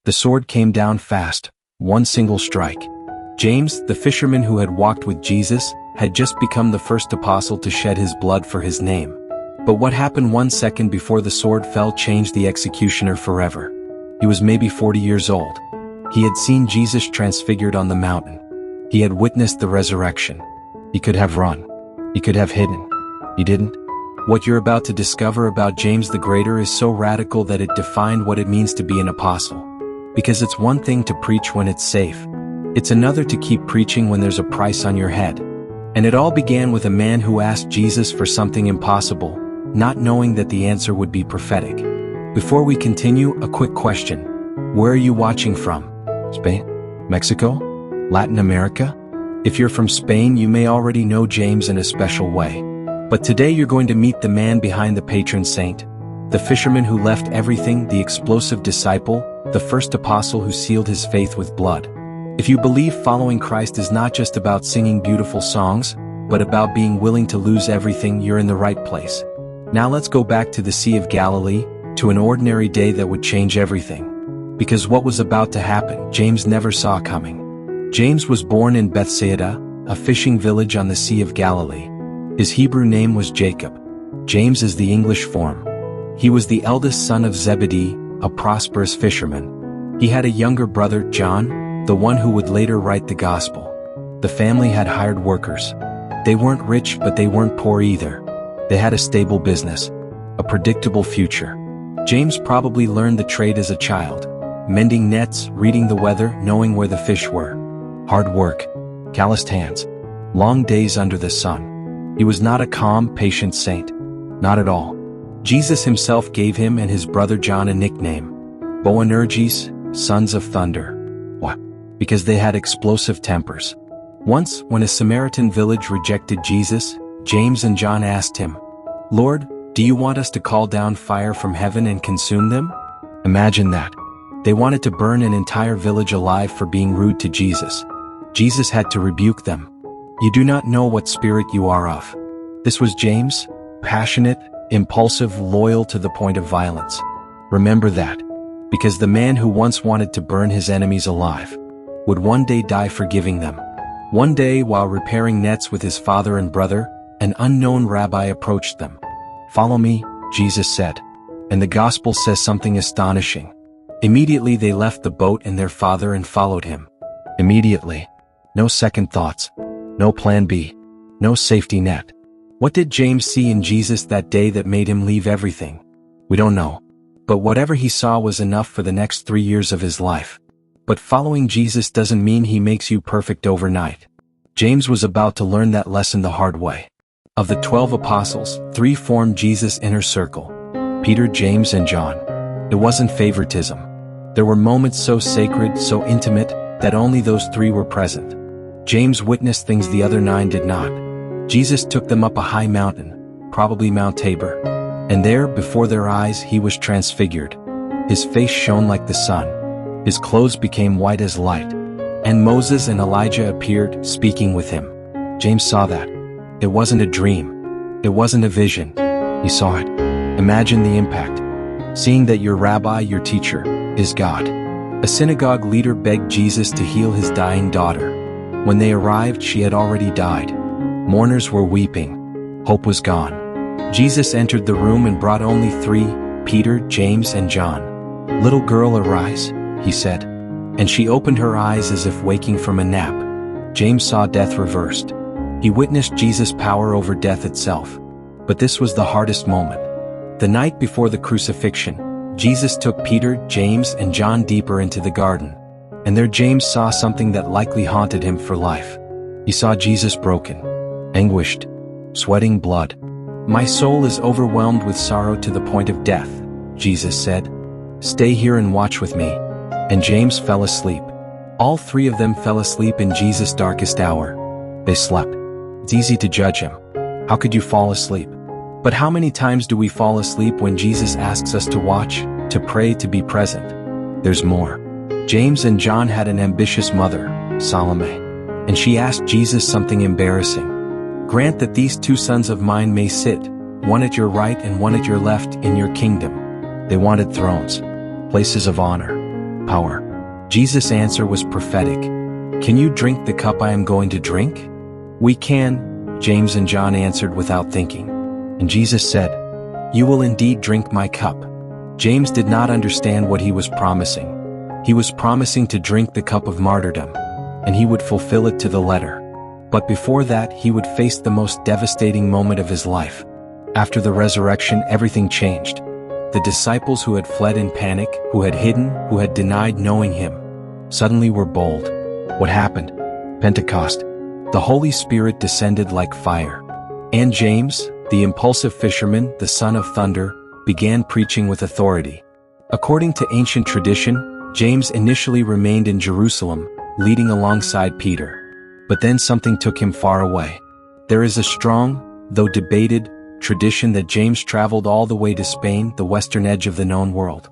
The sword came down fast, one single strike. James, the fisherman who had walked with Jesus, had just become the first apostle to shed his blood for his name. But what happened 1 second before the sword fell changed the executioner forever. He was maybe 40 years old. He had seen Jesus transfigured on the mountain. He had witnessed the resurrection. He could have run. He could have hidden. He didn't. What you're about to discover about James the Greater is so radical that it defined what it means to be an apostle. Because it's one thing to preach when it's safe. It's another to keep preaching when there's a price on your head. And it all began with a man who asked Jesus for something impossible, not knowing that the answer would be prophetic. Before we continue, a quick question. Where are you watching from? Spain? Mexico? Latin America? If you're from Spain, you may already know James in a special way. But today you're going to meet the man behind the patron saint, the fisherman who left everything, the explosive disciple, the first apostle who sealed his faith with blood. If you believe following Christ is not just about singing beautiful songs, but about being willing to lose everything, you're in the right place. Now let's go back to the Sea of Galilee, to an ordinary day that would change everything. Because what was about to happen, James never saw coming. James was born in Bethsaida, a fishing village on the Sea of Galilee. His Hebrew name was Jacob. James is the English form. He was the eldest son of Zebedee, a prosperous fisherman. He had a younger brother, John, the one who would later write the gospel. The family had hired workers. They weren't rich, but they weren't poor either. They had a stable business, a predictable future. James probably learned the trade as a child, mending nets, reading the weather, knowing where the fish were. Hard work, calloused hands, long days under the sun. He was not a calm, patient saint. Not at all. Jesus himself gave him and his brother John a nickname, Boanerges, sons of thunder. Why? Because they had explosive tempers. Once, when a Samaritan village rejected Jesus, James and John asked him, "Lord, do you want us to call down fire from heaven and consume them?" Imagine that. They wanted to burn an entire village alive for being rude to Jesus. Jesus had to rebuke them. "You do not know what spirit you are of." This was James, passionate, impulsive, loyal to the point of violence. Remember that. Because the man who once wanted to burn his enemies alive would one day die forgiving them. One day, while repairing nets with his father and brother, an unknown rabbi approached them. "Follow me," Jesus said. And the gospel says something astonishing. Immediately they left the boat and their father and followed him. Immediately. No second thoughts. No plan B. No safety net. What did James see in Jesus that day that made him leave everything? We don't know. But whatever he saw was enough for the next 3 years of his life. But following Jesus doesn't mean he makes you perfect overnight. James was about to learn that lesson the hard way. Of the 12 apostles, 3 formed Jesus' inner circle: Peter, James, and John. It wasn't favoritism. There were moments so sacred, so intimate, that only those 3 were present. James witnessed things the other 9 did not. Jesus took them up a high mountain, probably Mount Tabor. And there, before their eyes, he was transfigured. His face shone like the sun. His clothes became white as light. And Moses and Elijah appeared, speaking with him. James saw that. It wasn't a dream. It wasn't a vision. He saw it. Imagine the impact. Seeing that your rabbi, your teacher, is God. A synagogue leader begged Jesus to heal his dying daughter. When they arrived, she had already died. Mourners were weeping. Hope was gone. Jesus entered the room and brought only 3, Peter, James, and John. "Little girl, arise," he said. And she opened her eyes as if waking from a nap. James saw death reversed. He witnessed Jesus' power over death itself. But this was the hardest moment. The night before the crucifixion, Jesus took Peter, James, and John deeper into the garden. And there James saw something that likely haunted him for life. He saw Jesus broken, anguished, sweating blood. "My soul is overwhelmed with sorrow to the point of death," Jesus said. "Stay here and watch with me." And James fell asleep. All 3 of them fell asleep in Jesus' darkest hour. They slept. It's easy to judge him. How could you fall asleep? But how many times do we fall asleep when Jesus asks us to watch, to pray, to be present? There's more. James and John had an ambitious mother, Salome. And she asked Jesus something embarrassing. "Grant that these 2 sons of mine may sit, one at your right and one at your left, in your kingdom." They wanted thrones, places of honor. power. Jesus' answer was prophetic. Can you drink the cup I am going to drink? We can, James and John answered without thinking. And Jesus said, You will indeed drink my cup. James did not understand what he was promising. He was promising to drink the cup of martyrdom, and he would fulfill it to the letter. But before that, he would face the most devastating moment of his life. After the resurrection, everything changed. The disciples who had fled in panic, who had hidden, who had denied knowing him, suddenly were bold. What happened? Pentecost. The Holy Spirit descended like fire. And James, the impulsive fisherman, the son of thunder, began preaching with authority. According to ancient tradition, James initially remained in Jerusalem, leading alongside Peter. But then something took him far away. There is a strong, though debated, tradition that James traveled all the way to Spain, the western edge of the known world.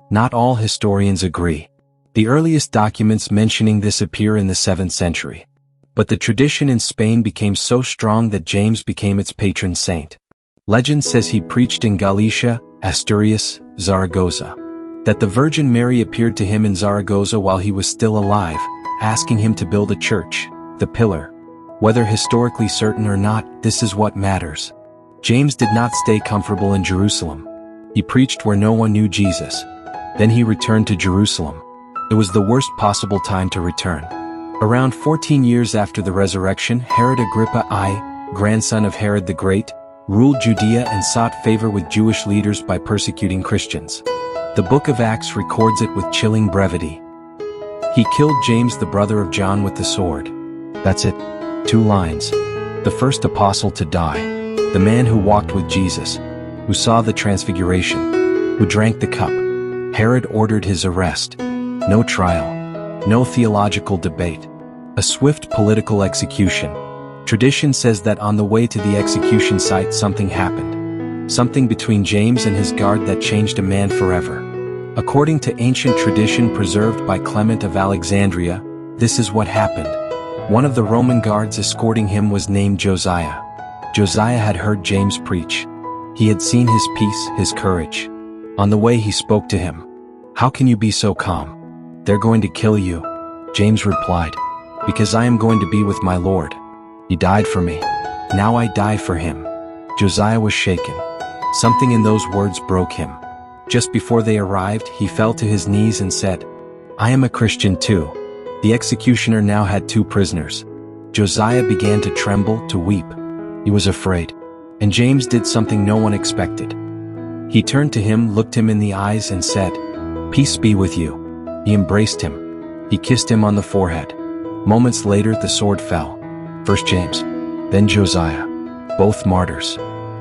Not all historians agree. The earliest documents mentioning this appear in the 7th century. But the tradition in Spain became so strong that James became its patron saint. Legend says he preached in Galicia, Asturias, Zaragoza. That the Virgin Mary appeared to him in Zaragoza while he was still alive, asking him to build a church, the Pillar. Whether historically certain or not, this is what matters. James did not stay comfortable in Jerusalem. He preached where no one knew Jesus. Then he returned to Jerusalem. It was the worst possible time to return. Around 14 years after the resurrection, Herod Agrippa I, grandson of Herod the Great, ruled Judea and sought favor with Jewish leaders by persecuting Christians. The book of Acts records it with chilling brevity. He killed James, the brother of John, with the sword. That's it. 2 lines. The first apostle to die. The man who walked with Jesus, who saw the Transfiguration, who drank the cup. Herod ordered his arrest. No trial. No theological debate. A swift political execution. Tradition says that on the way to the execution site something happened. Something between James and his guard that changed a man forever. According to ancient tradition preserved by Clement of Alexandria, this is what happened. One of the Roman guards escorting him was named Josiah. Josiah had heard James preach. He had seen his peace, his courage. On the way he spoke to him. How can you be so calm? They're going to kill you. James replied, Because I am going to be with my Lord. He died for me. Now I die for him. Josiah was shaken. Something in those words broke him. Just before they arrived, he fell to his knees and said, I am a Christian too. The executioner now had 2 prisoners. Josiah began to tremble, to weep. He was afraid. And James did something no one expected. He turned to him, looked him in the eyes and said, Peace be with you. He embraced him. He kissed him on the forehead. Moments later the sword fell. First James, then Josiah. Both martyrs.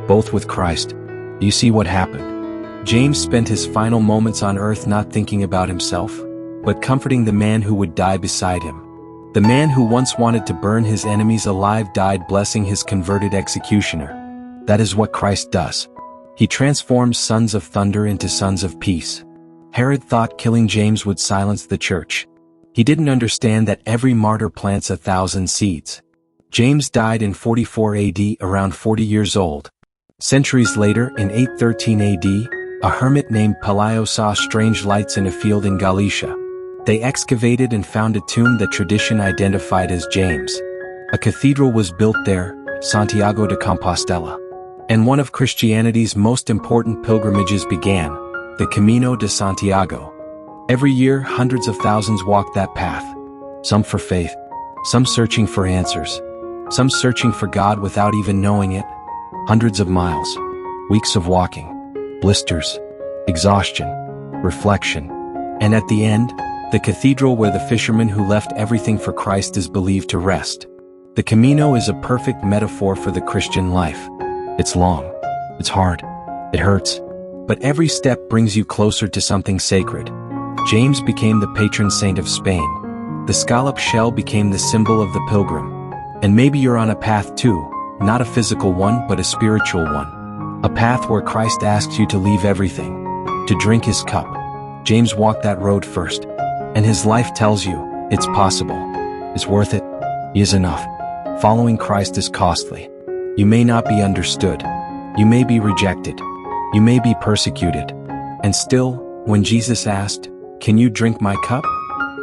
Both with Christ. Do you see what happened? James spent his final moments on earth not thinking about himself, but comforting the man who would die beside him. The man who once wanted to burn his enemies alive died blessing his converted executioner. That is what Christ does. He transforms sons of thunder into sons of peace. Herod thought killing James would silence the church. He didn't understand that every martyr plants 1,000 seeds. James died in 44 AD, around 40 years old. Centuries later, in 813 AD, a hermit named Pelayo saw strange lights in a field in Galicia. They excavated and found a tomb that tradition identified as James. A cathedral was built there, Santiago de Compostela. And one of Christianity's most important pilgrimages began, the Camino de Santiago. Every year, hundreds of thousands walk that path. Some for faith, some searching for answers, some searching for God without even knowing it. Hundreds of miles, weeks of walking, blisters, exhaustion, reflection. And at the end, the cathedral where the fisherman who left everything for Christ is believed to rest. The Camino is a perfect metaphor for the Christian life. It's long, it's hard, it hurts, but every step brings you closer to something sacred. James became the patron saint of Spain. The scallop shell became the symbol of the pilgrim. And maybe you're on a path too, not a physical one but a spiritual one. A path where Christ asks you to leave everything, to drink his cup. James walked that road first. And his life tells you, it's possible. It's worth it. He is enough. Following Christ is costly. You may not be understood. You may be rejected. You may be persecuted. And still, when Jesus asked, "Can you drink my cup?"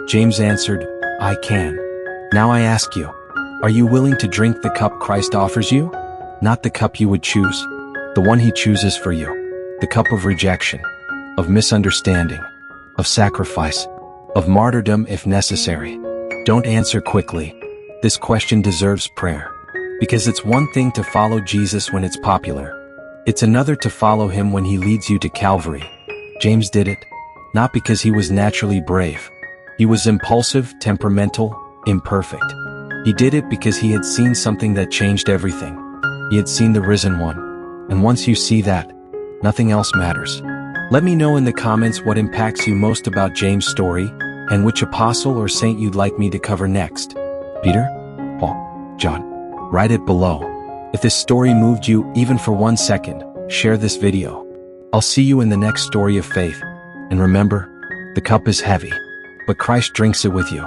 James answered, "I can." Now I ask you, are you willing to drink the cup Christ offers you? Not the cup you would choose, the one he chooses for you. The cup of rejection, of misunderstanding, of sacrifice, of martyrdom if necessary. Don't answer quickly. This question deserves prayer. Because it's one thing to follow Jesus when it's popular. It's another to follow him when he leads you to Calvary. James did it, not because he was naturally brave. He was impulsive, temperamental, imperfect. He did it because he had seen something that changed everything. He had seen the risen one. And once you see that, nothing else matters. Let me know in the comments what impacts you most about James' story, and which apostle or saint you'd like me to cover next. Peter? Paul? John? Write it below. If this story moved you even for 1 second, share this video. I'll see you in the next story of faith. And remember, the cup is heavy, but Christ drinks it with you.